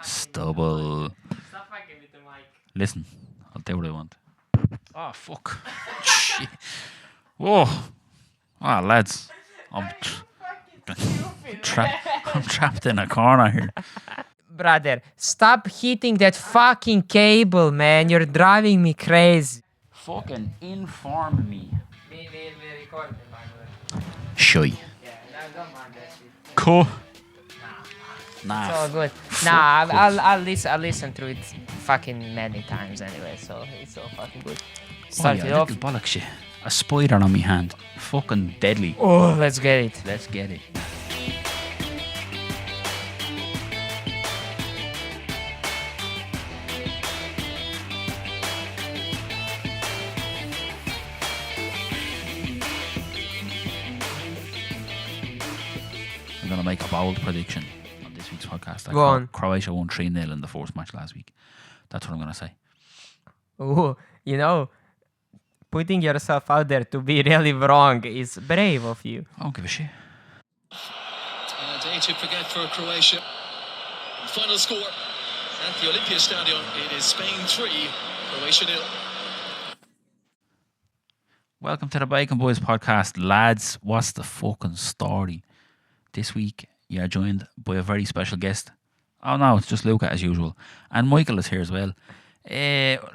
Stubble. Stop fucking with the mic. Listen, I'll do what I want. Oh, fuck. Shit. Whoa. Ah, lads. I'm trapped in a corner here. Brother, stop hitting that fucking cable, man. You're driving me crazy. Fucking inform me. We recording, by the way. Shy. Yeah, don't mind that shit. Cool. It's all Nah. good. Fuck Nah, off. I'll listen to it fucking many times anyway, so it's all fucking good. Oh, Start yeah, it off. little bollock shit. A spider on me hand. Fucking deadly. Oh, let's get it. Let's get it. I'm going to make a bold prediction on this week's podcast. Go on. Croatia won 3-0 in the first match last week. That's what I'm going to say. Oh, putting yourself out there to be really wrong is brave of you. I don't give a shit. A day to forget for Croatia. Final score at the Olympia Stadium. It is Spain 3, Croatia 0. Welcome to the Bacon Boyz podcast. Lads, what's the fucking story? This week, you're joined by a very special guest. Oh no, it's just Luca as usual. And Michael is here as well.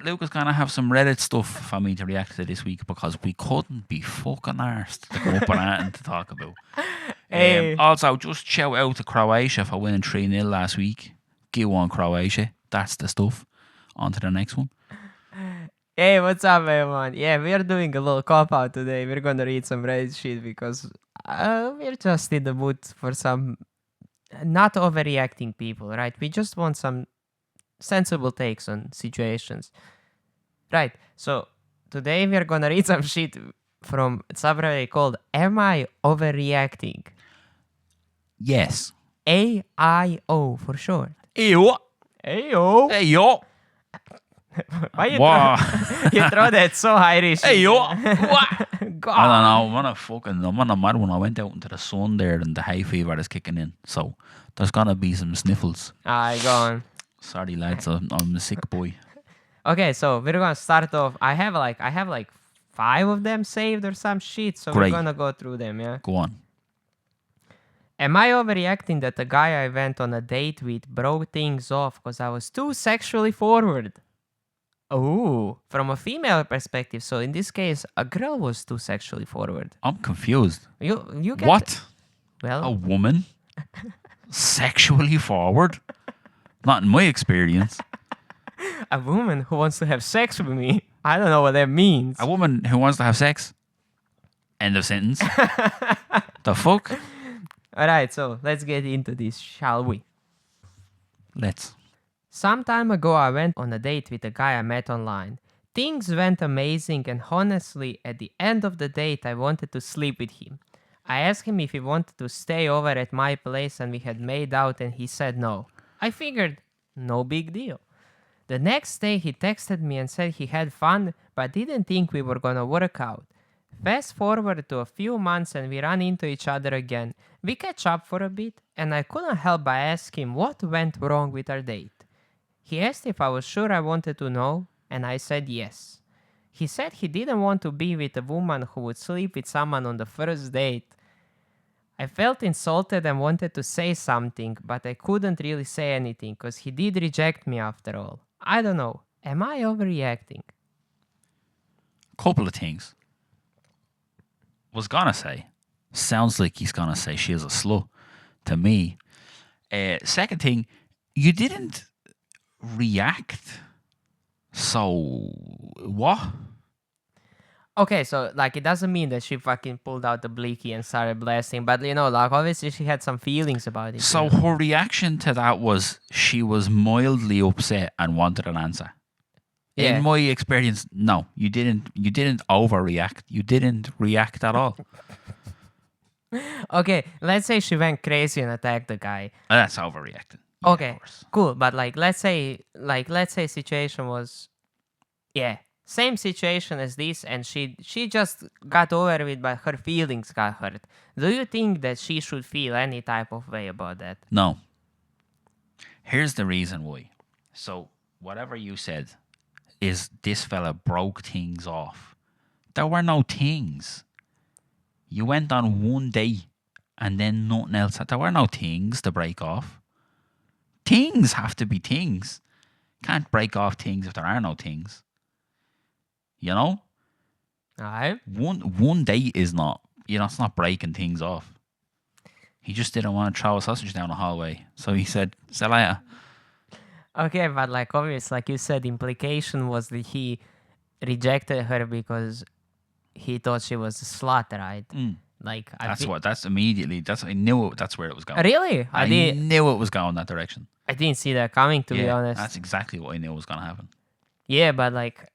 Luca's going to have some Reddit stuff for me to react to this week because we couldn't be fucking arsed to come up with anything to talk about. Hey. Also, just shout out to Croatia for winning 3-0 last week. Go on, Croatia. That's the stuff. On to the next one. Hey, what's up, everyone? Yeah, we are doing a little cop-out today. We're gonna read some Reddit shit because we're just in the mood for some not overreacting people, right? We just want some sensible takes on situations. Right, so today we're gonna read some shit from a subreddit called Am I Overreacting? Yes. AIO for short. Ew. AIO. Hey, yo. Why you Wow. you throw that so Irish? Hey, yo. God. I don't know. I'm on a mad one. I went out into the sun there and the hay fever is kicking in. So there's going to be some sniffles. Alright, go on. Sorry, lads. I'm a sick boy. Okay, so we're gonna start off. I have like 5 of them saved or some shit, so Great. we're gonna go through them, yeah? Go on. Am I overreacting that the guy I went on a date with broke things off because I was too sexually forward? Oh, from a female perspective, so in this case, a girl was too sexually forward. I'm confused. You get What? Well, A woman? Sexually forward? Not in my experience. a woman who wants to have sex with me. I don't know what that means. A woman who wants to have sex? End of sentence. The fuck? All right, so let's get into this, shall we? Let's. Some time ago, I went on a date with a guy I met online. Things went amazing, and honestly, at the end of the date, I wanted to sleep with him. I asked him if he wanted to stay over at my place, and we had made out, and he said no. I figured, no big deal. The next day, he texted me and said he had fun, but didn't think we were gonna work out. Fast forward to a few months and we run into each other again. We catch up for a bit, and I couldn't help but ask him what went wrong with our date. He asked if I was sure I wanted to know, and I said yes. He said he didn't want to be with a woman who would sleep with someone on the first date. I felt insulted and wanted to say something, but I couldn't really say anything because he did reject me after all. I don't know. Am I overreacting? Couple of things. Was gonna say. Sounds like he's gonna say she is a slut to me. Second thing, you didn't react. So what? Okay, so like it doesn't mean that she fucking pulled out the blicky and started blasting, but like obviously she had some feelings about it. So her reaction to that was she was mildly upset and wanted an answer. Yeah. In my experience, no, you didn't overreact. You didn't react at all. Okay, let's say she went crazy and attacked the guy. That's overreacting. Yeah, of Okay, course. cool, but let's say situation was, yeah, same situation as this, and she just got over it, but her feelings got hurt. Do you think that she should feel any type of way about that? No. Here's the reason why. So, whatever you said is this fella broke things off. There were no things. You went on one day and then nothing else. There were no things to break off. Things have to be things. Can't break off things if there are no things. You know? Aye. One day is not, it's not breaking things off. He just didn't want to throw a sausage down the hallway. So he said, see you later. Okay, but like obvious, like you said, implication was that he rejected her because he thought she was a slut, right? Like I knew that's where it was going. Really? I knew it was going that direction. I didn't see that coming, to be honest. That's exactly what I knew was going to happen. Yeah, but like,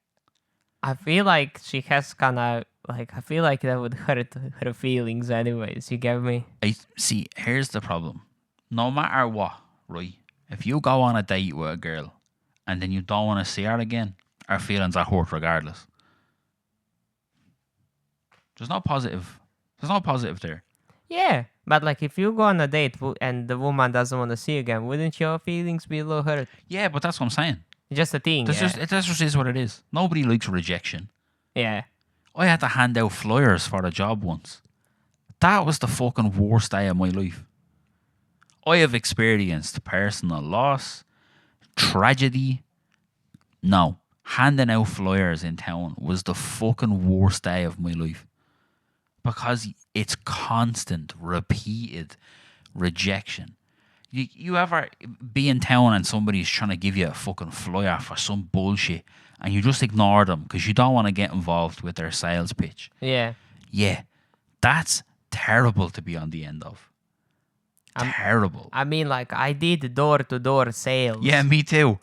I feel like she has kind of like, I feel like that would hurt her feelings anyways. You get me? See, here's the problem. No matter what, right? If you go on a date with a girl and then you don't want to see her again, her feelings are hurt regardless. There's no positive there. Yeah, but like if you go on a date and the woman doesn't want to see you again, wouldn't your feelings be a little hurt? Yeah, but that's what I'm saying. Just a thing. That's just is what it is. Nobody likes rejection. Yeah. I had to hand out flyers for a job once. That was the fucking worst day of my life. I have experienced personal loss, tragedy. No, handing out flyers in town was the fucking worst day of my life. Because it's constant, repeated rejection. You ever be in town and somebody's trying to give you a fucking flyer for some bullshit and you just ignore them because you don't want to get involved with their sales pitch? Yeah. Yeah, that's terrible to be on the end of. Terrible. I mean, like, I did door-to-door sales. Yeah, me too.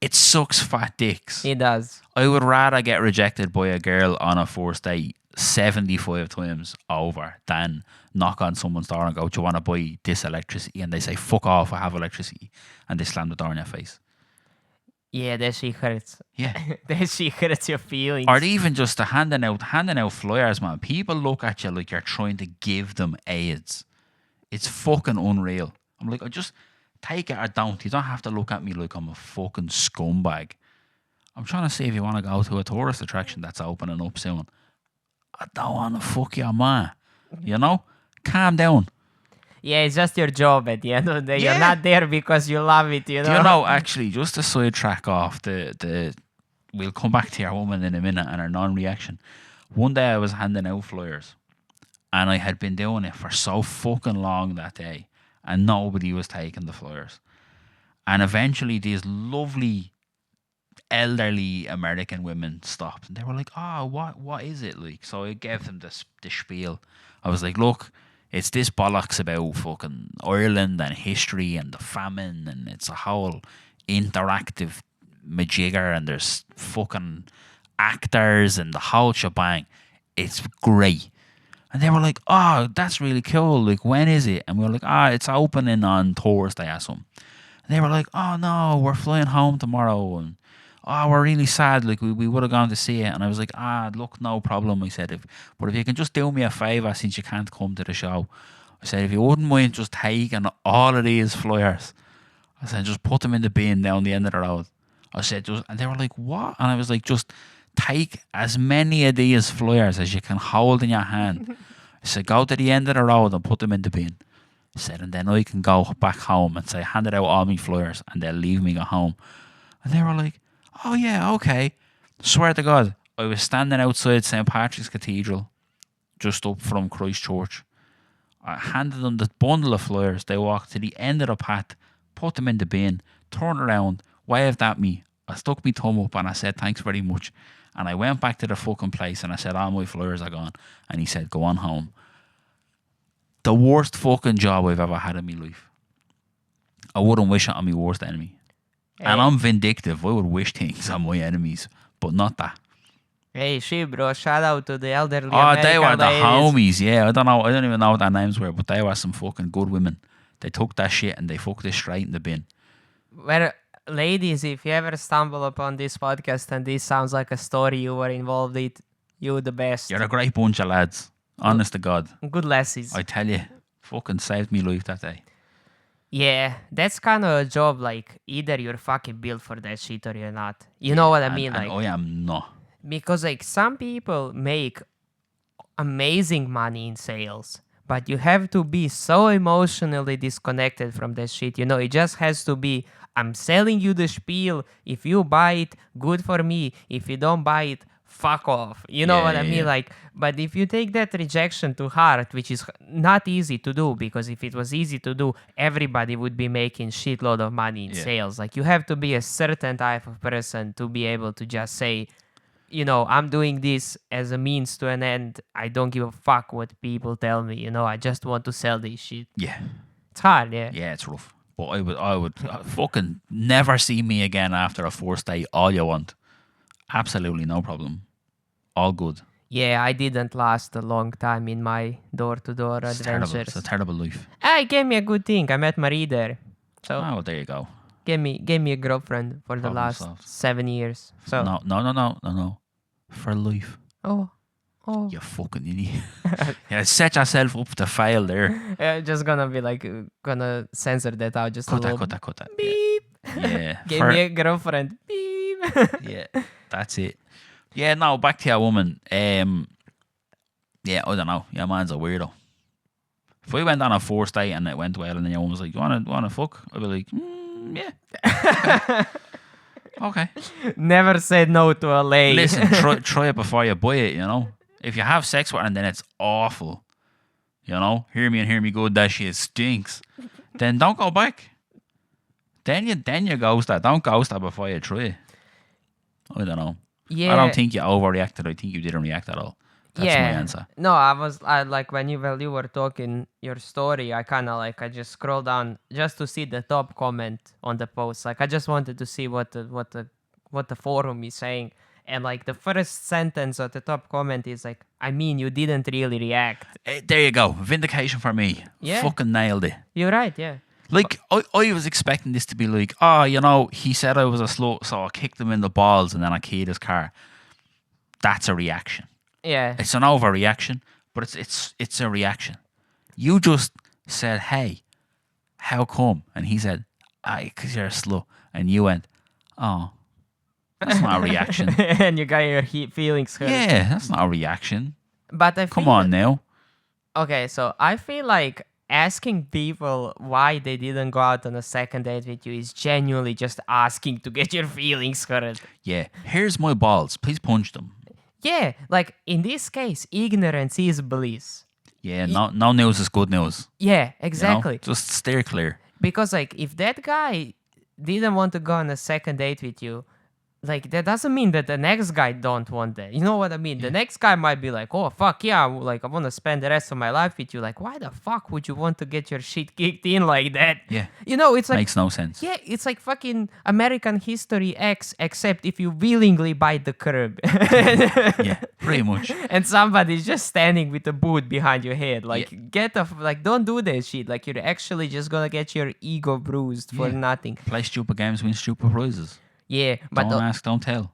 It sucks fat dicks. It does. I would rather get rejected by a girl on a first date 75 times over than knock on someone's door and go, do you want to buy this electricity? And they say, fuck off, I have electricity. And they slam the door in your face. Yeah, that shit hurts. Yeah. That shit hurts your feelings. Or even just the handing out flyers, man. People look at you like you're trying to give them AIDS. It's fucking unreal. I'm like, just take it or don't. You don't have to look at me like I'm a fucking scumbag. I'm trying to see if you want to go to a tourist attraction that's opening up soon. I don't want to fuck your man. You know? Calm down. Yeah, it's just your job at the end of the day. Yeah. You're not there because you love it, you know? You know, actually, just to sidetrack off we'll come back to your woman in a minute and her non-reaction. One day I was handing out flyers and I had been doing it for so fucking long that day and nobody was taking the flyers. And eventually these lovely elderly American women stopped and they were like, oh, what is it like? So I gave them the spiel. I was like, look, it's this bollocks about fucking Ireland and history and the famine, and it's a whole interactive majigger and there's fucking actors and the whole shebang. It's great. And they were like, oh, that's really cool. Like, when is it? And we were like, it's opening on Thursday or something. And they were like, oh no, we're flying home tomorrow and we're really sad, like we would have gone to see it. And I was like, look, no problem. I said, but if you can just do me a favour since you can't come to the show, I said, if you wouldn't mind just taking all of these flyers, I said, just put them in the bin down the end of the road. I said, and they were like, what? And I was like, just take as many of these flyers as you can hold in your hand. I said, go to the end of the road and put them in the bin. I said, and then I can go back home and say, handed out all my flyers, and they'll leave me go home. And they were like, oh yeah, okay. Swear to God, I was standing outside St. Patrick's Cathedral, just up from Christchurch. I handed them the bundle of flyers. They walked to the end of the path, put them in the bin, turned around, waved at me. I stuck my thumb up and I said, thanks very much. And I went back to the fucking place and I said, all my flyers are gone. And he said, go on home. The worst fucking job I've ever had in my life. I wouldn't wish it on my worst enemy. And I'm vindictive. I would wish things on my enemies, but not that. Hey, shit, bro. Shout out to the elderly Oh, American they were the ladies. homies, yeah. I don't even know what their names were, but they were some fucking good women. They took that shit and they fucked it straight in the bin. Well, ladies, if you ever stumble upon this podcast and this sounds like a story you were involved in, you're the best. You're a great bunch of lads. Honest to God. Good lassies. I tell you, fucking saved me life that day. Yeah, that's kind of a job. Like either you're fucking built for that shit or you're not. You know what I mean? And Like I am not. because like some people make amazing money in sales, but you have to be so emotionally disconnected from that shit. It just has to be, I'm selling you the spiel. If you buy it, good for me. If you don't buy it, fuck off. You know Yeah, what I yeah, mean? yeah. Like, but if you take that rejection to heart, which is not easy to do, because if it was easy to do, everybody would be making shitload of money in Yeah. sales. Like, you have to be a certain type of person to be able to just say, I'm doing this as a means to an end. I don't give a fuck what people tell me. I just want to sell this shit. Yeah. It's hard, yeah. Yeah, it's rough. But I would fucking never see me again after a first day. All you want. Absolutely no problem. All good. Yeah, I didn't last a long time in my door-to-door It's terrible. adventures. It's a terrible life. It gave me a good thing. I met Marie there. So, Oh, there you go. gave me a girlfriend for the Problem last solved. 7 years. So, No. For life. oh, You fucking idiot. Yeah, set yourself up to fail there. just gonna be like, gonna censor that out just a Cut little. that. Beep. Yeah. Gave For- me a girlfriend. Beep. yeah, that's it. Yeah, no, back to your woman. Yeah, I don't know. Your man's a weirdo. If we went on a first date and it went well and then your woman was like, you wanna fuck? I'd be like, yeah. Okay. Never said no to a lay. Listen, try it before you buy it, If you have sex with her and then it's awful, hear me good, that shit stinks, then don't go back. Then you ghost her. Don't ghost her before you try it. I don't know. Yeah. I don't think you overreacted. I think you didn't react at all. That's my answer. No, I like when you were talking your story, I just scrolled down just to see the top comment on the post. Like I just wanted to see what the forum is saying. And like the first sentence of the top comment is like, I mean, you didn't really react. There you go. Vindication for me. Yeah. Fucking nailed it. You're right, yeah. Like, I was expecting this to be like, he said I was a slut, so I kicked him in the balls and then I keyed his car. That's a reaction. Yeah. It's an overreaction, but it's a reaction. You just said, hey, how come? And he said, because you're a slut. And you went, oh, that's not a reaction. And you got your feelings hurt. Yeah, that's not a reaction. But I Come feel on now. Okay, so I feel like asking people why they didn't go out on a second date with you is genuinely just asking to get your feelings hurt. Yeah, here's my balls. Please punch them. Yeah, like in this case, ignorance is bliss. Yeah, no news is good news. Yeah, exactly. Just steer clear. Because like if that guy didn't want to go on a second date with you, like that doesn't mean that the next guy don't want that. You know what I mean? The next guy might be like, oh fuck yeah, like I want to spend the rest of my life with you. Like why the fuck would you want to get your shit kicked in like that? Yeah. It's like Makes no sense. yeah, it's like fucking American History X, except if you willingly bite the curb. Yeah, pretty much. And somebody's just standing with a boot behind your head. Like, don't do that shit. Like, you're actually just gonna get your ego bruised for Yeah. nothing. Play stupid games, win stupid prizes. Yeah, but Don't ask, don't tell.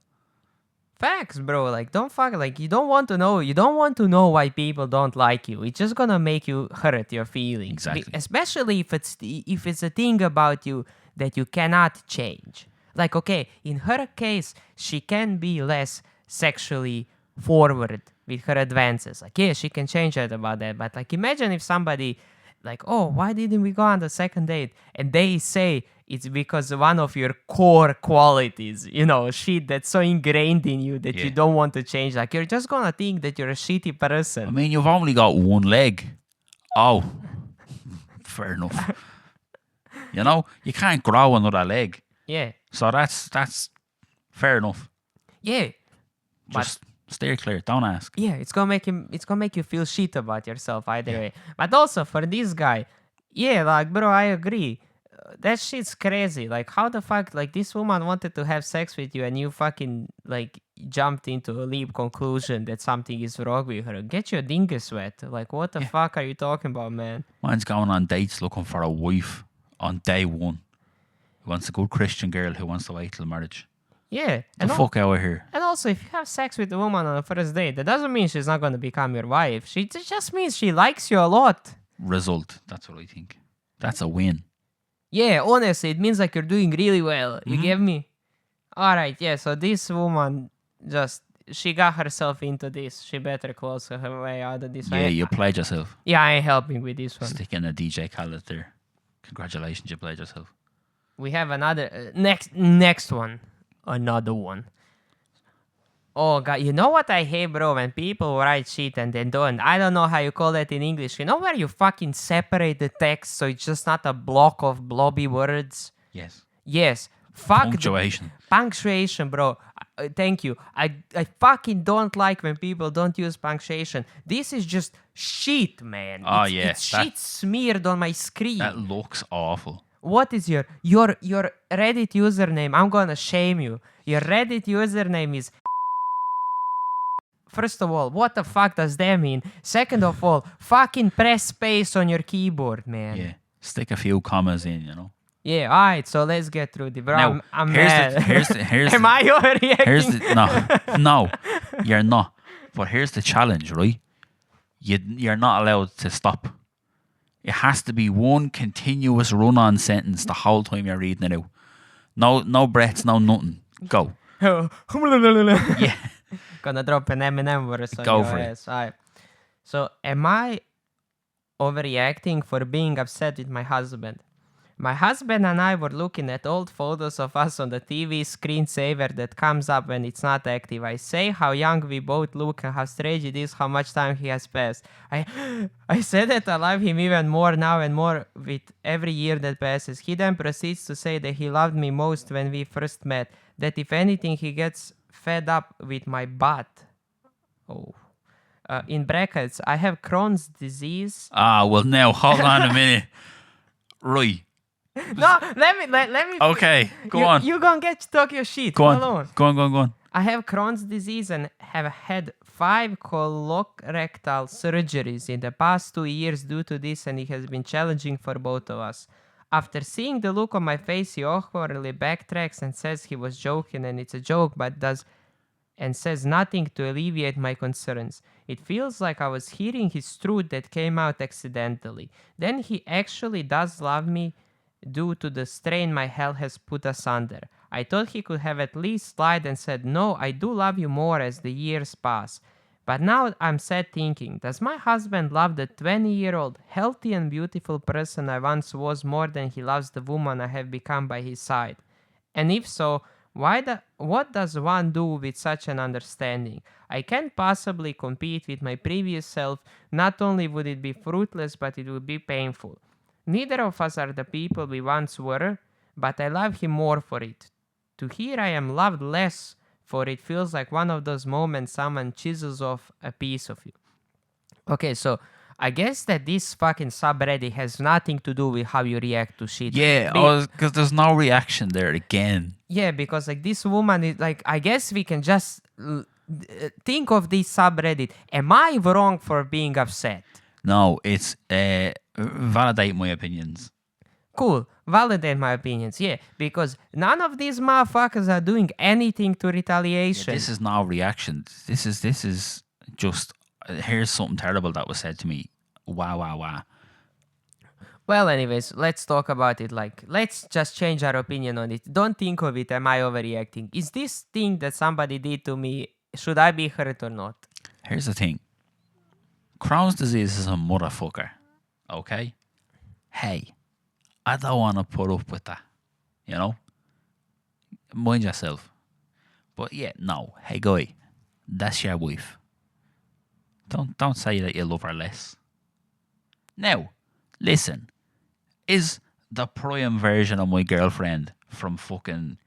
facts, bro. Like, don't fuck. Like, you don't want to know. You don't want to know why people don't like you. It's just gonna make you hurt your feelings. Exactly. Especially if it's a thing about you that you cannot change. Like, okay, in her case, she can be less sexually forward with her advances. Like, yeah, she can change that about that. But like, imagine if somebody like, oh, why didn't we go on the second date? And they say it's because one of your core qualities, shit that's so ingrained in you that you Yeah. don't want to change. Like, you're just gonna think that you're a shitty person. I mean, you've only got one leg. Oh, fair enough. You can't grow another leg. Yeah. So that's fair enough. Yeah. Just steer clear. Don't ask. Yeah, it's gonna make you feel shit about yourself either way. But also for this guy, yeah, like bro, I agree. That shit's crazy. Like how the fuck like this woman wanted to have sex with you and you fucking like jumped into a leap conclusion that something is wrong with her. Get your dingus wet. Like what the fuck are you talking about, man? Mine's going on dates looking for a wife on day one. He wants a good Christian girl who wants to wait till marriage. Yeah. The fuck out of here. And also, if you have sex with a woman on a first date, that doesn't mean she's not going to become your wife. It just means she likes you a lot. Result. That's what I think. That's a win. Yeah, honestly, it means like you're doing really well. You get me? All right, yeah. So this woman she got herself into this. She better close her way out of this. Yeah, you played yourself. Yeah, I ain't helping with this one. Stick in a DJ Khaled there. Congratulations, you played yourself. We have another next one, another one. Oh god, you know what I hate, bro? When people write shit and they don't. I don't know how you call that in English. You know where you fucking separate the text so it's just not a block of blobby words. Yes. Yes. Fuck Punctuation. Punctuation, bro. Thank you. I fucking don't like when people don't use punctuation. This is just shit, man. Oh, It's shit smeared on my screen. That looks awful. What is your Reddit username? I'm gonna shame you. Your Reddit username is. First of all, what the fuck does that mean? Second of all, fucking press space on your keyboard, man. Yeah. Stick a few commas in, you know. Yeah, alright, so let's get through the bro. Now, I'm here's mad. here's Am I overreacting? here's the no, you're not. But here's the challenge, right? You're not allowed to stop. It has to be one continuous run-on sentence the whole time you're reading it out. No breaths, no nothing. Go. Yeah. Gonna drop an Eminem verse on Go your for it. ass. Alright. So, am I overreacting for being upset with my husband? My husband and I were looking at old photos of us on the TV screensaver that comes up when it's not active. I say how young we both look and how strange it is how much time he has passed. I said that I love him even more now and more with every year that passes. He then proceeds to say that he loved me most when we first met. That if anything he gets fed up with my butt. Oh. In brackets, I have Crohn's disease. Ah, well now hold on a minute. Right. No, let me. Okay, go on. You gonna get talk your shit. Go Hold on. Go on. I have Crohn's disease and have had 5 colorectal surgeries in the past 2 years due to this, and it has been challenging for both of us. After seeing the look on my face, he awkwardly backtracks and says he was joking and it's a joke, but says nothing to alleviate my concerns. It feels like I was hearing his truth that came out accidentally. Then he actually does love me due to the strain my health has put us under. I thought he could have at least lied and said, no, I do love you more as the years pass. But now I'm sad thinking, does my husband love the 20-year-old, healthy and beautiful person I once was more than he loves the woman I have become by his side? And if so, what does one do with such an understanding? I can't possibly compete with my previous self. Not only would it be fruitless, but it would be painful. Neither of us are the people we once were, but I love him more for it. To hear I am loved less for it feels like one of those moments someone chisels off a piece of you. Okay, so I guess that this fucking subreddit has nothing to do with how you react to shit. Yeah, because there's no reaction there again. Yeah, because like this woman is like, I guess we can just think of this subreddit. Am I wrong for being upset? No, it's validate my opinions. Cool. Validate my opinions. Yeah, because none of these motherfuckers are doing anything to retaliation. Yeah, this is no reaction. This is just here's something terrible that was said to me. Wow. Well, anyways, let's talk about it. Like, let's just change our opinion on it. Don't think of it, am I overreacting? Is this thing that somebody did to me, should I be hurt or not? Here's the thing. Crohn's disease is a motherfucker. Okay? Hey, I don't want to put up with that. You know? Mind yourself. But yeah, no. Hey, guy, that's your wife. Don't say that you love her less. Now, listen. Is the prime version of my girlfriend from fucking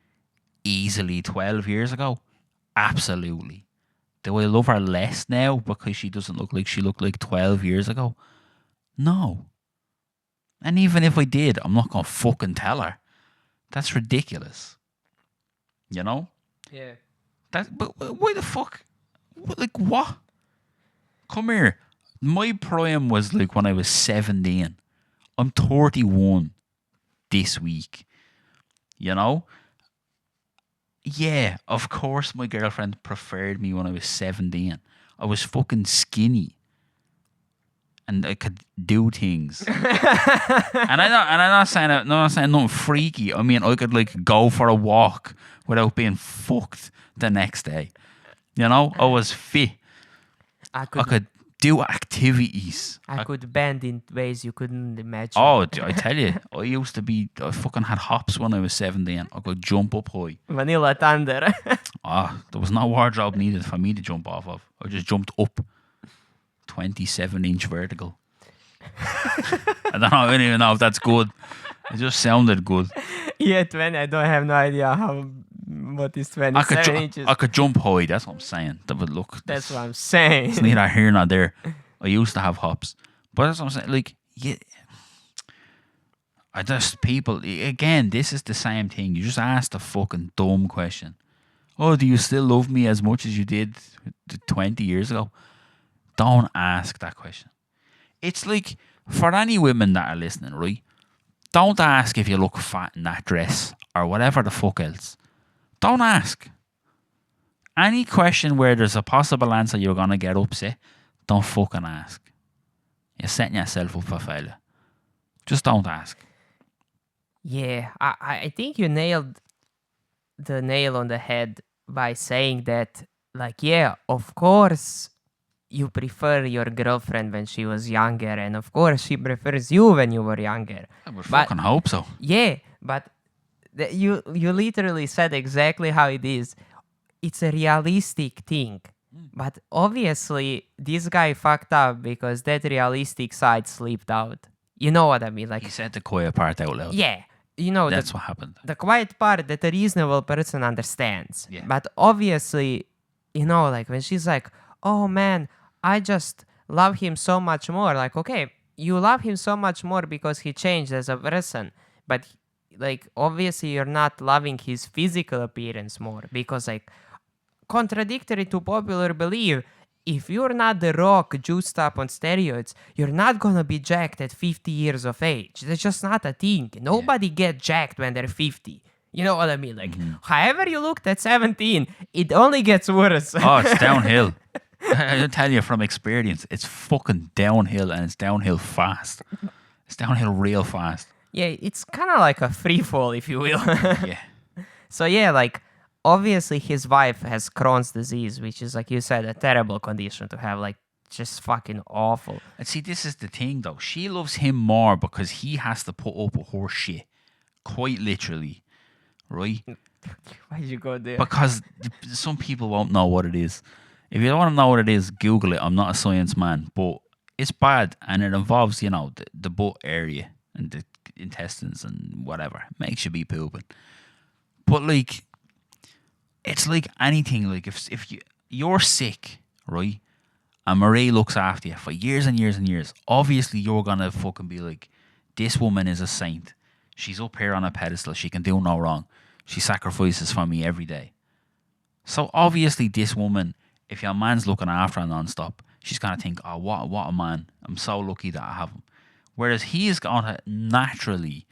easily 12 years ago? Absolutely. Do I love her less now because she doesn't look like she looked like 12 years ago? No. And even if I did, I'm not going to fucking tell her. That's ridiculous. You know? Yeah. But why the fuck? Like, what? Come here. My prime was like when I was 17. I'm 31 this week. You know? Yeah, of course my girlfriend preferred me when I was 17. I was fucking skinny. and I could do things. And I'm not saying nothing freaky. I mean, I could like go for a walk without being fucked the next day. You know, I was fit. I I could could do activities. I could bend in ways you couldn't imagine. Oh, I tell you, I fucking had hops when I was 17. I could jump up high. Vanilla Thunder. There was no wardrobe needed for me to jump off of. I just jumped up 27-inch vertical. I don't even know if that's good. It just sounded good. Yeah, 20. I don't have no idea what is 27 inches. I could jump high. That's what I'm saying. That would look. That's what I'm saying. It's neither here nor there. I used to have hops, but that's what I'm saying. Like, yeah, I just people again. This is the same thing. You just asked a fucking dumb question. Oh, do you still love me as much as you did 20 years ago? Don't ask that question. It's like for any women that are listening, right? Don't ask if you look fat in that dress or whatever the fuck else. Don't ask. Any question where there's a possible answer you're going to get upset, don't fucking ask. You're setting yourself up for failure. Just don't ask. Yeah, I think you nailed the nail on the head by saying that, like, yeah, of course you prefer your girlfriend when she was younger, and of course she prefers you when you were younger. I would But- fucking hope so. Yeah, but you literally said exactly how it is. It's a realistic thing. But obviously, this guy fucked up because that realistic side slipped out. You know what I mean? Like, He said the quiet part out loud. yeah, you know, That's what happened. the quiet part that a reasonable person understands. Yeah. But obviously, you know, like when she's like, oh man, I just love him so much more. Like, okay, you love him so much more because he changed as a person. But like, obviously, you're not loving his physical appearance more because, like, contradictory to popular belief, if you're not the Rock juiced up on steroids, you're not gonna be jacked at 50 years of age. That's just not a thing. Nobody get jacked when they're 50. You know what I mean? Like, however you looked at 17, it only gets worse. Oh, it's downhill. I tell you from experience, it's fucking downhill and it's downhill fast. It's downhill real fast. Yeah, it's kind of like a free fall, if you will. Yeah. So yeah, like, obviously his wife has Crohn's disease, which is, like you said, a terrible condition to have, like, just fucking awful. And see, this is the thing though. She loves him more because he has to put up with her shit. Quite literally. Right? Why'd you go there? Because some people won't know what it is. If you don't want to know what it is, Google it. I'm not a science man, but it's bad and it involves, you know, the butt area and the intestines and whatever. It makes you be pooping. But like, it's like anything. Like if you're sick, right, and Marie looks after you for years and years and years, obviously you're gonna fucking be like, this woman is a saint. She's up here on a pedestal. She can do no wrong. She sacrifices for me every day. So obviously this woman, if your man's looking after her non-stop, she's gonna think, oh, what a man. I'm so lucky that I have him. Whereas he is gonna naturally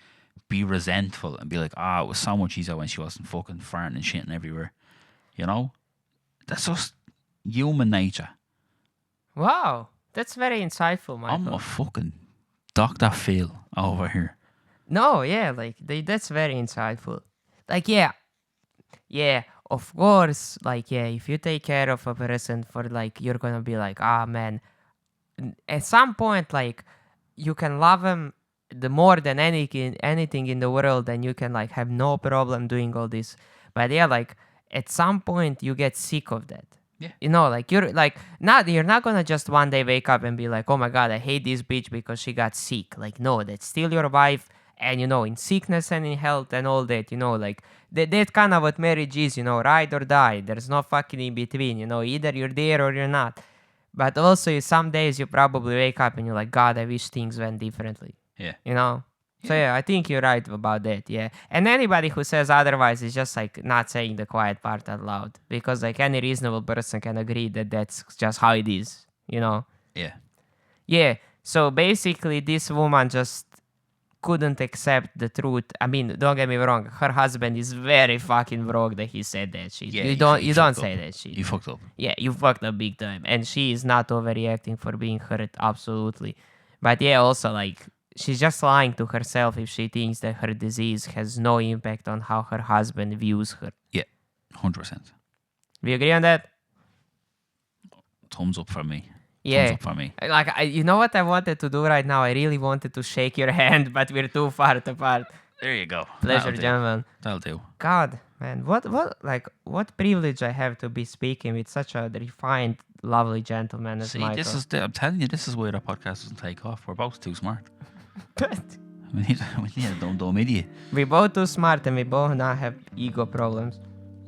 be resentful and be like, it was so much easier when she wasn't fucking farting and shitting everywhere. You know? That's just human nature. Wow, that's very insightful, Michael. I'm a fucking Dr. Phil over here. No, yeah, like, that's very insightful. Like, yeah, of course, like, yeah, if you take care of a person for, like, you're gonna be like, man, at some point, like, you can love him the more than anything in the world, and you can, like, have no problem doing all this. But yeah, like, at some point you get sick of that. Yeah. You know, like, you're not gonna just one day wake up and be like, oh my god, I hate this bitch because she got sick. Like, no, that's still your wife, and, you know, in sickness and in health and all that, you know, like, that kind of what marriage is, you know, ride or die. There's no fucking in between, you know, either you're there or you're not. But also, some days you probably wake up and you're like, God, I wish things went differently. Yeah. You know? So yeah, I think you're right about that, yeah. And anybody who says otherwise is just, like, not saying the quiet part out loud. Because, like, any reasonable person can agree that that's just how it is, you know? Yeah. Yeah, so basically this woman just couldn't accept the truth. I mean, don't get me wrong. Her husband is very fucking broke that he said that shit. Yeah, you he don't fucked say up. that shit. You fucked up. Yeah, you fucked up big time. And she is not overreacting for being hurt, absolutely. But yeah, also, like, she's just lying to herself if she thinks that her disease has no impact on how her husband views her. Yeah, 100%. We agree on that? Thumbs up for me. Yeah. Thumbs up for me. Like, you know what I wanted to do right now? I really wanted to shake your hand, but we're too far apart. There you go. Pleasure, That'll do. gentlemen. That'll do. God, man, what privilege I have to be speaking with such a refined, lovely gentleman as See, Michael. I'm telling you, this is where the podcast doesn't take off. We're both too smart. We need a dumb idiot. We both too smart and we both not have ego problems.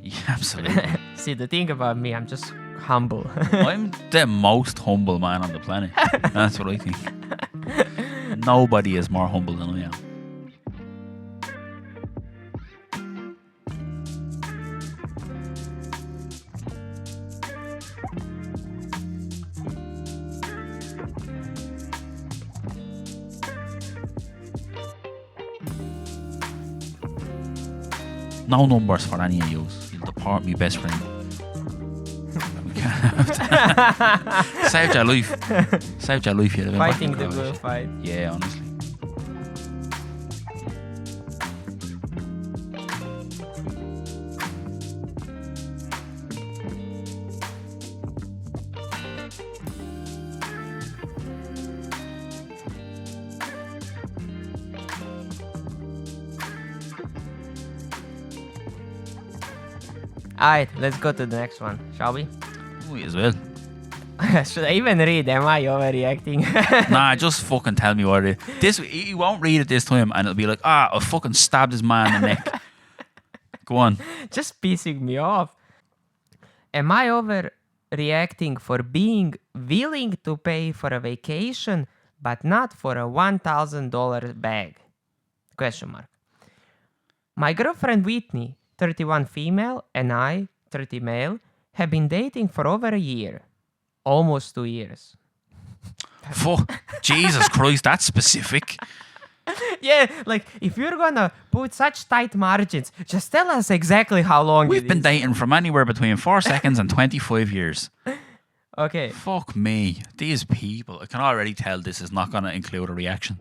Yeah, absolutely. See, the thing about me, I'm just humble. I'm the most humble man on the planet. That's what I think. Nobody is more humble than I am. No numbers for any of yous. You'll depart me best friend. Saved your life. Saved your life. You'd have been back Fighting in the college. good fight. Yeah, honestly. Alright, let's go to the next one, shall we? We as well. Should I even read? Am I overreacting? Nah, just fucking tell me what it is. He won't read it this time, and it'll be like, I fucking stabbed his man in the neck. Go on. Just pissing me off. Am I overreacting for being willing to pay for a vacation, but not for a $1,000 bag? Question mark. My girlfriend Whitney, 31 female, and I, 30 male, have been dating for over a year. Almost 2 years. Fuck. Jesus Christ, that's specific. Yeah, like, if you're gonna put such tight margins, just tell us exactly how long We've it been is. dating from anywhere between 4 seconds and 25 years. Okay. Fuck me. These people. I can already tell this is not going to include a reaction.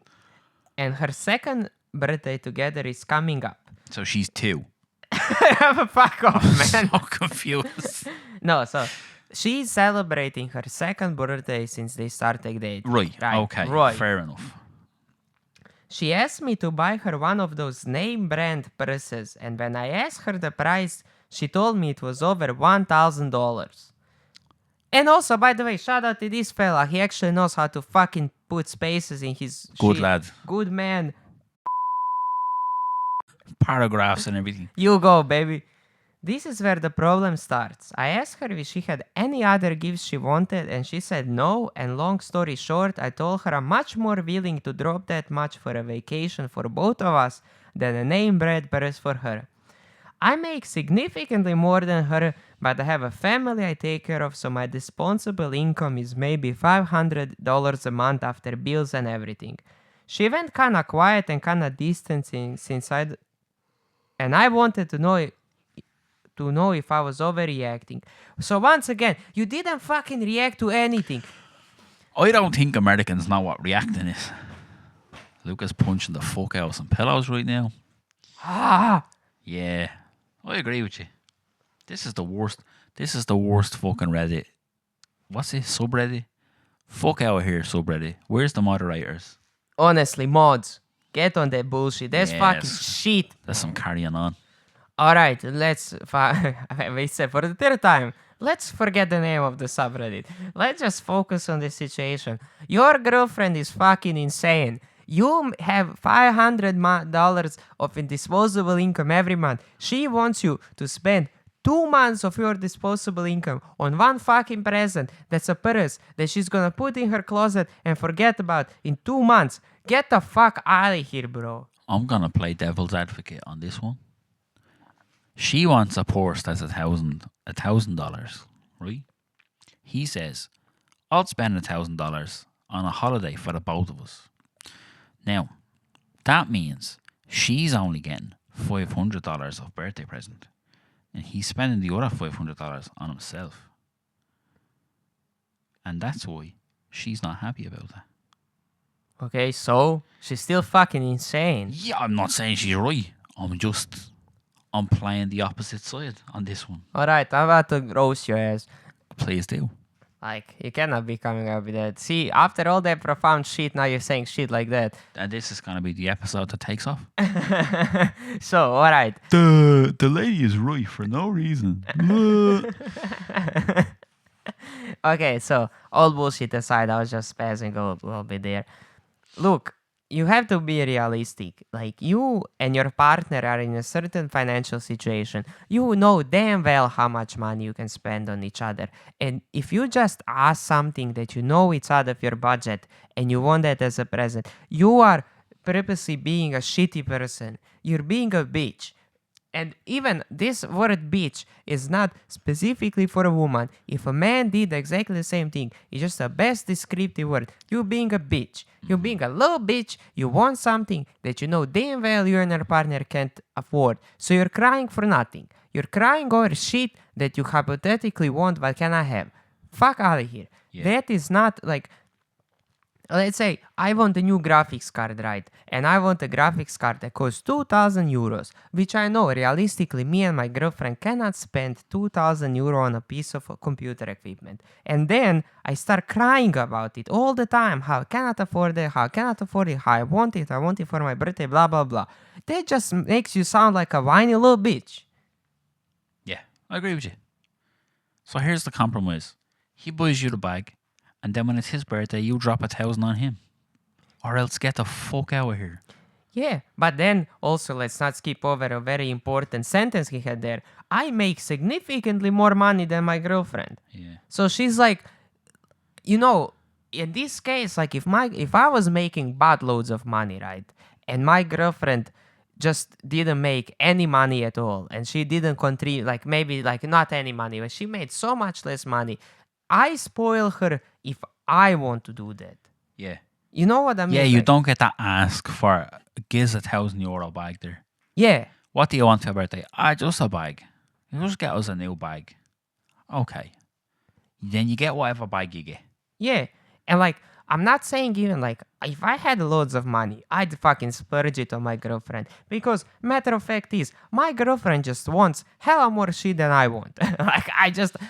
And her second birthday together is coming up. So she's 2. Fuck off, man. So confused. No, so she's celebrating her second birthday since they started dating. Right. Okay. Right. Fair enough. She asked me to buy her one of those name brand purses, and when I asked her the price, she told me it was over $1,000. And also, by the way, shout out to this fella. He actually knows how to fucking put spaces in his Good shit. lad. Good man. Paragraphs and everything. You go, baby. This is where the problem starts. I asked her if she had any other gifts she wanted, and she said no. And long story short, I told her I'm much more willing to drop that much for a vacation for both of us than a name brand purse for her. I make significantly more than her, but I have a family I take care of, so my disposable income is maybe $500 a month after bills and everything. She went kinda quiet and kinda distant since and I wanted to know if I was overreacting. So once again, you didn't fucking react to anything. I don't think Americans know what reacting is. Lucas punching the fuck out of some pillows right now. Ah, Yeah. I agree with you. This is the worst. This is the worst fucking Reddit. What's it? Subreddit? Fuck out of here, subreddit. Where's the moderators? honestly, mods, get on that bullshit. That's fucking Yes. shit. That's some carrying on. All right, let's. We said for the third time. Let's forget the name of the subreddit. Let's just focus on the situation. Your girlfriend is fucking insane. You have $500 of disposable income every month. She wants you to spend 2 months of your disposable income on one fucking present that's a purse that she's gonna put in her closet and forget about in 2 months. Get the fuck out of here, bro. I'm gonna play devil's advocate on this one. She wants a purse that's $1,000, right? He says, I'll spend $1,000 on a holiday for the both of us. Now, That means she's only getting $500 of birthday present, and he's spending the other $500 on himself. And that's why she's not happy about that. Okay, so she's still fucking insane. Yeah, I'm not saying she's right. I'm playing the opposite side on this one. Alright, I'm about to roast your ass. Please do. Like, you cannot be coming up with that. See, after all that profound shit, now you're saying shit like that. And this is going to be the episode that takes off. So, alright. The lady is right for no reason. Okay, so all bullshit aside, I was just spazzing a little bit there. Look, you have to be realistic. Like, you and your partner are in a certain financial situation. You know damn well how much money you can spend on each other. And if you just ask something that you know it's out of your budget and you want that as a present, you are purposely being a shitty person. You're being a bitch. And even this word bitch is not specifically for a woman. If a man did exactly the same thing, it's just the best descriptive word. You being a bitch. You being a little bitch. You want something that you know damn well you and your partner can't afford. So you're crying for nothing. You're crying over shit that you hypothetically want but cannot have. Fuck out of here. Yeah. That is not like... Let's say I want a new graphics card, right? And I want a graphics card that costs 2,000 euros, which I know realistically me and my girlfriend cannot spend 2,000 euro on a piece of computer equipment. And then I start crying about it all the time. How I cannot afford it, how I cannot afford it, how I want it for my birthday, blah, blah, blah. That just makes you sound like a whiny little bitch. Yeah, I agree with you. So here's the compromise. He buys you the bag, and then when it's his birthday, you drop 1,000 on him. Or else get the fuck out of here. Yeah, but then also let's not skip over a very important sentence he had there. I make significantly more money than my girlfriend. Yeah. So she's like, you know, in this case, like if I was making bad loads of money, right, and my girlfriend just didn't make any money at all, and she didn't contribute, like maybe like not any money, but she made so much less money, I spoil her if I want to do that. Yeah. You know what I mean? Yeah, you Like, don't get to ask for gives €1,000 bag there. Yeah. What do you want for your birthday? Just a bag. You just get us a new bag. Okay. Then you get whatever bag you get. Yeah. And like, I'm not saying even like, if I had loads of money, I'd fucking splurge it on my girlfriend. Because matter of fact is, my girlfriend just wants hella more shit than I want. Like,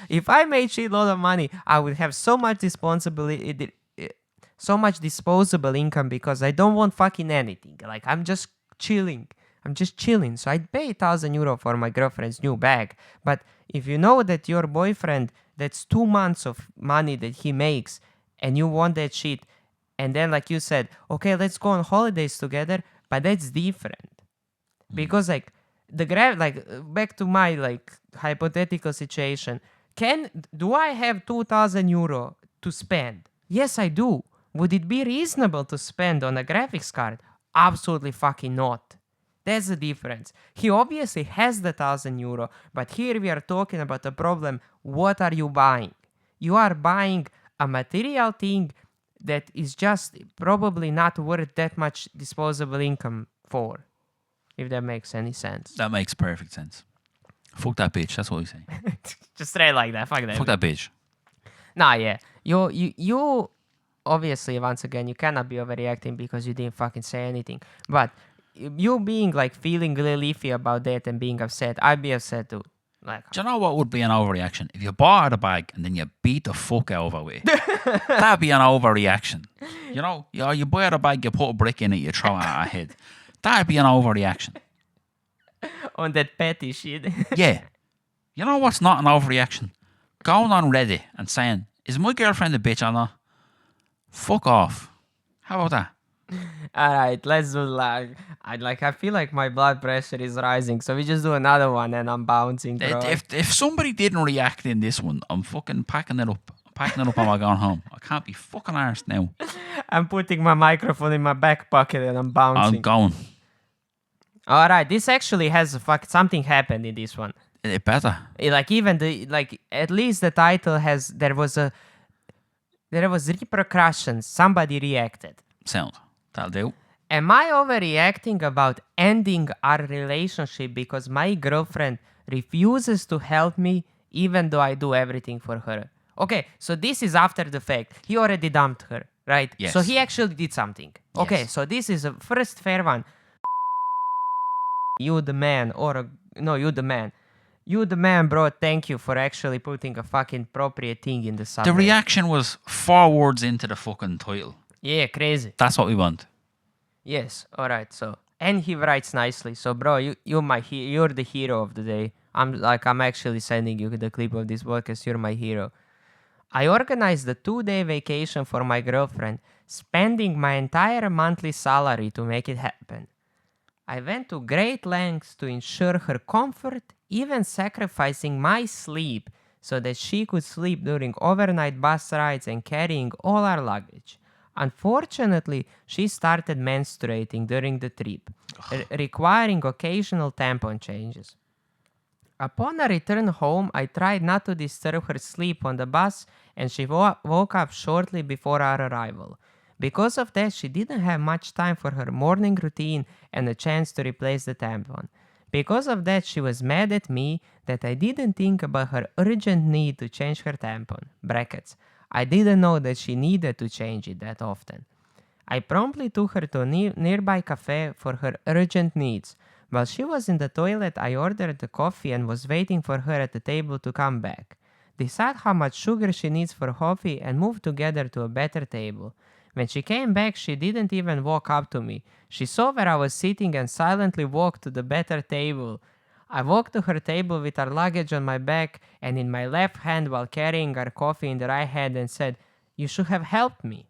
if I made shitload of money, I would have so much disposable income because I don't want fucking anything. Like, I'm just chilling. So I'd pay 1,000 euro for my girlfriend's new bag. But if you know that your boyfriend, that's 2 months of money that he makes, and you want that shit, and then like you said, okay, let's go on holidays together, but that's different. Because like back to my like hypothetical situation, do I have 2,000 euro to spend? Yes, I do. Would it be reasonable to spend on a graphics card? Absolutely fucking not. That's the difference. He obviously has the 1,000 euro, but here we are talking about the problem. What are you buying? You are buying a material thing that is just probably not worth that much disposable income for, if that makes any sense. That makes perfect sense. Fuck that bitch. That's what we say. Just straight like that. Fuck that. Fuck that bitch. Nah, yeah. You obviously, once again, you cannot be overreacting because you didn't fucking say anything. But you being like feeling really iffy about that and being upset, I'd be upset too. Like, Do you know what would be an overreaction? If you bought a bag and then you beat the fuck out of it. That'd be an overreaction. You know, you buy a bag, you put a brick in it, you throw it at her head. That'd be an overreaction. on that petty shit. Yeah. You know what's not an overreaction? Going on Reddit and saying, is my girlfriend a bitch or not? Fuck off. How about that? Alright, let's do I feel like my blood pressure is rising, so we just do another one and I'm bouncing, bro. If somebody didn't react in this one, I'm fucking packing it up. Packing it up and I'm going home. I can't be fucking arsed now. I'm putting my microphone in my back pocket and I'm bouncing. I'm going. Alright, this actually has something happened in this one. It better. At least the title has there was repercussions. Somebody reacted. Sound. That'll do. Am I overreacting about ending our relationship because my girlfriend refuses to help me even though I do everything for her? Okay, so this is after the fact. He already dumped her, right? Yes. So he actually did something. Okay, Yes. so this is a first fair one. You the man, you the man. You the man, bro, thank you for actually putting a fucking appropriate thing in the subway. The reaction was 4 words into the fucking title. Yeah, crazy. That's what we want. Yes, alright, so. And he writes nicely. So, bro, you're the hero of the day. I'm actually sending you the clip of this podcast. You're my hero. I organized a 2-day vacation for my girlfriend, spending my entire monthly salary to make it happen. I went to great lengths to ensure her comfort, even sacrificing my sleep so that she could sleep during overnight bus rides and carrying all our luggage. Unfortunately, she started menstruating during the trip, requiring occasional tampon changes. Upon a return home, I tried not to disturb her sleep on the bus, and she woke up shortly before our arrival. Because of that, she didn't have much time for her morning routine and a chance to replace the tampon. Because of that, she was mad at me that I didn't think about her urgent need to change her tampon. Brackets. I didn't know that she needed to change it that often. I promptly took her to a nearby cafe for her urgent needs. While she was in the toilet, I ordered the coffee and was waiting for her at the table to come back. Decide how much sugar she needs for coffee and move together to a better table. When she came back, she didn't even walk up to me. She saw where I was sitting and silently walked to the better table. I walked to her table with our luggage on my back and in my left hand while carrying our coffee in the right hand and said, "You should have helped me."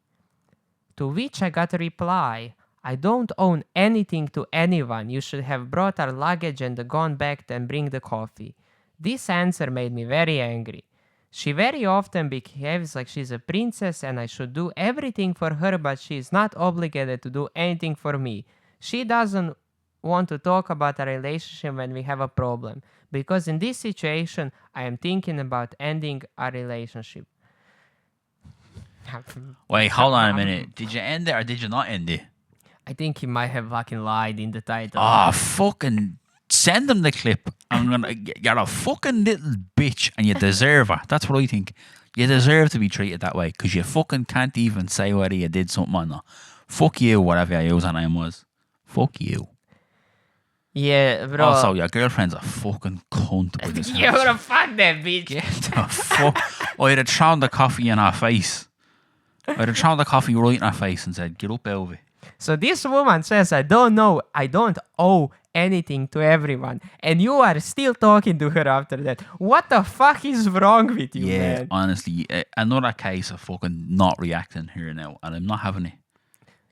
To which I got a reply, "I don't own anything to anyone. You should have brought our luggage and gone back and bring the coffee." This answer made me very angry. She very often behaves like she's a princess and I should do everything for her, but she is not obligated to do anything for me. She doesn't want to talk about a relationship when we have a problem, because in this situation, I am thinking about ending our relationship. Wait, hold on a minute. Did you end it or did you not end it? I think he might have fucking lied in the title. Oh, fucking send them the clip. You're a fucking little bitch and you deserve it. That's what I think. You deserve to be treated that way because you fucking can't even say whether you did something or not. Fuck you, whatever your username was. Fuck you. Yeah, bro. Also, your girlfriend's a fucking cunt with this You're house. a fuck that bitch. Get the fuck. I'd have thrown the coffee in her face. I'd have thrown the coffee right in her face and said, "Get up, Elvie." So this woman says, I don't owe anything to everyone. And you are still talking to her after that. What the fuck is wrong with you, Yeah, man? honestly, another case of fucking not reacting here now, and I'm not having it.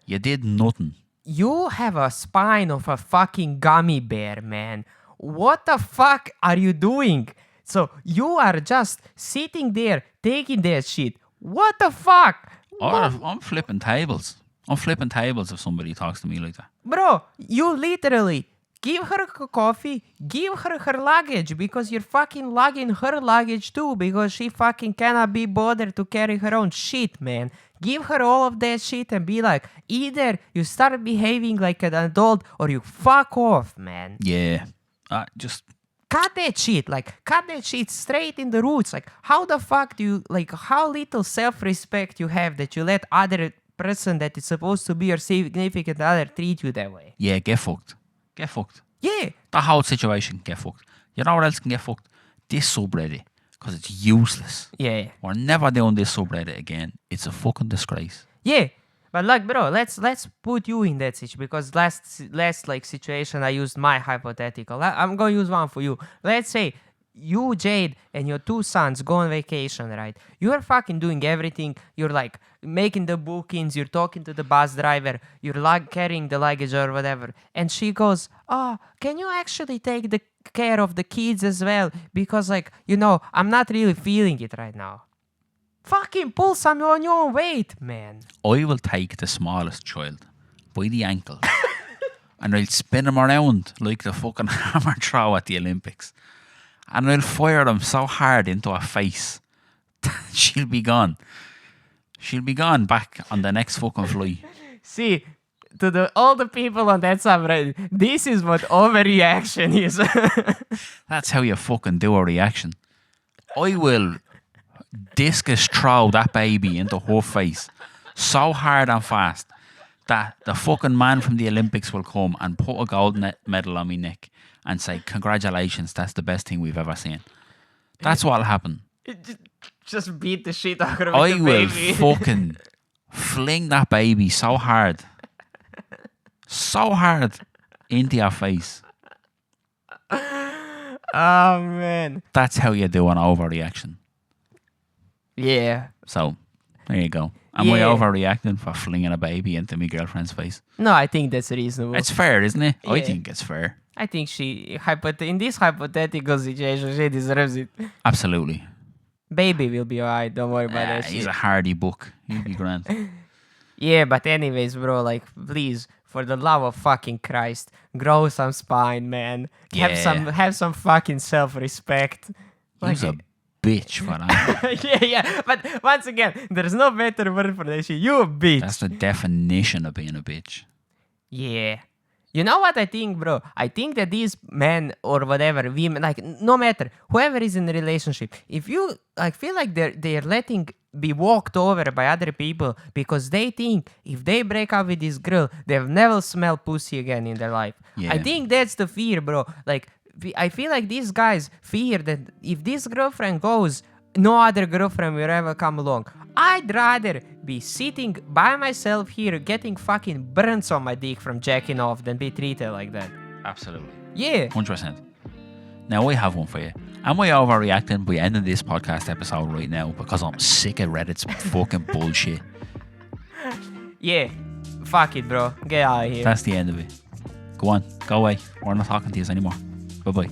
You did nothing. You have a spine of a fucking gummy bear, man. What the fuck are you doing? So you are just sitting there taking that shit. What the fuck? I'm flipping tables. I'm flipping tables if somebody talks to me like that. Bro, you literally give her coffee, give her her luggage because you're fucking lugging her luggage too because she fucking cannot be bothered to carry her own shit, man. Give her all of that shit and be like, either you start behaving like an adult or you fuck off, man. Yeah, just Cut that shit, cut that shit straight in the roots. Like, how the fuck do you, how little self-respect you have that you let other person that is supposed to be your significant other treat you that way? yeah, get fucked. Get fucked. Yeah. The whole situation, get fucked. You know what else can get fucked? This subreddit, because it's useless. Yeah. We're never doing this subreddit again. It's a fucking disgrace. Yeah. But bro, let's put you in that situation because last situation I used my hypothetical. I'm gonna use one for you. Let's say you, Jade, and your 2 sons go on vacation, right? You're fucking doing everything. You're making the bookings. You're talking to the bus driver. You're carrying the luggage or whatever. And she goes, "Oh, can you actually take the care of the kids as well? Because I'm not really feeling it right now." Fucking pull some on your own weight, man. I will take the smallest child by the ankle and I'll spin him around like the fucking hammer throw at the Olympics. And I'll fire him so hard into her face that she'll be gone. She'll be gone back on the next fucking flight. See, all the people on that subreddit, this is what overreaction is. That's how you fucking do a reaction. I will discus throw that baby into her face so hard and fast that the fucking man from the Olympics will come and put a gold medal on my neck and say, congratulations, that's the best thing we've ever seen. That's what'll happen. Just beat the shit out of I the will baby. fucking fling that baby so hard into your face. Oh, man. That's how you do an overreaction. Yeah. So, there you go. Am I Yeah. overreacting for flinging a baby into my girlfriend's face? No, I think that's reasonable. It's fair, isn't it? I Yeah. think it's fair. I think in this hypothetical situation, she deserves it. Absolutely. Baby will be alright. Don't worry about that He's shit. a hardy book. He'll be grand. Yeah, but anyways, bro, like, please, for the love of fucking Christ, grow some spine, man. Yeah. Have some fucking self-respect. He's a bitch for that. yeah. But once again, there's no better word for that shit. You a bitch. That's the definition of being a bitch. Yeah. You know what I think, bro? I think that these men or whatever, women, like, no matter, whoever is in a relationship, if you like feel like they're letting be walked over by other people because they think if they break up with this girl, they'll never smell pussy again in their life. Yeah. I think that's the fear, bro. Like, I feel like these guys fear that if this girlfriend goes, no other girlfriend will ever come along. I'd rather be sitting by myself here getting fucking burns on my dick from jacking off than be treated like that. Absolutely. Yeah. 100%. Now, I have one for you. Am I overreacting by ending this podcast episode right now because I'm sick of Reddit's fucking bullshit? Yeah. Fuck it, bro. Get out of here. That's the end of it. Go on. Go away. We're not talking to you anymore. Bye-bye.